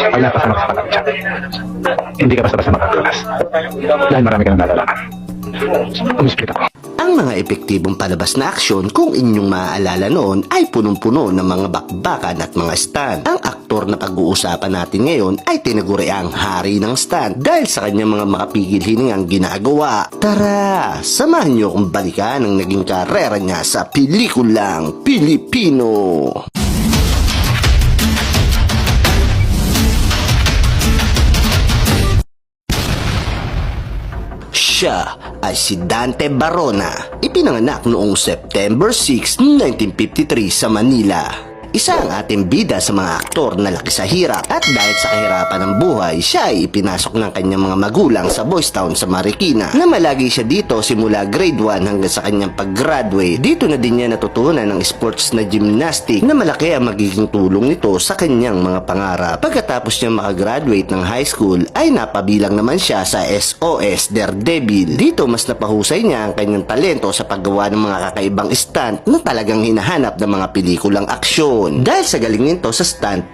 Pag napasa ka sa pag-action, hindi ka basta-basta makakalas. Dahil marami ka nang nalalaman. Umisplit ako. Ang mga epektibong palabas na aksyon, kung inyong maaalala noon, ay punong-puno ng mga bakbakan at mga stunt. Ang aktor na pag-uusapan natin ngayon ay tinaguri ang hari ng stunt dahil sa kanyang mga makapigil hiningang ginagawa. Tara, samahan niyo kung balikan ang naging karera niya sa pelikulang Pilipino. Siya ay si Dante Barona. Ipinanganak noong September 6, 1953 sa Manila. Isa ang ating bida sa mga aktor na laki sa hirap at dahil sa kahirapan ng buhay, siya ay ipinasok ng kanyang mga magulang sa Boys Town sa Marikina. Namalagi siya dito simula grade 1 hanggang sa kanyang pag-graduate. Dito na din niya natutunan ng sports na gymnastic na malaki ang magiging tulong nito sa kanyang mga pangarap. Pagkatapos niya makagraduate ng high school ay napabilang naman siya sa SOS Daredevil. Dito mas napahusay niya ang kanyang talento sa paggawa ng mga kakaibang stunt na talagang hinahanap ng mga pelikulang aksyon. Dahil sa galing nito sa stunt,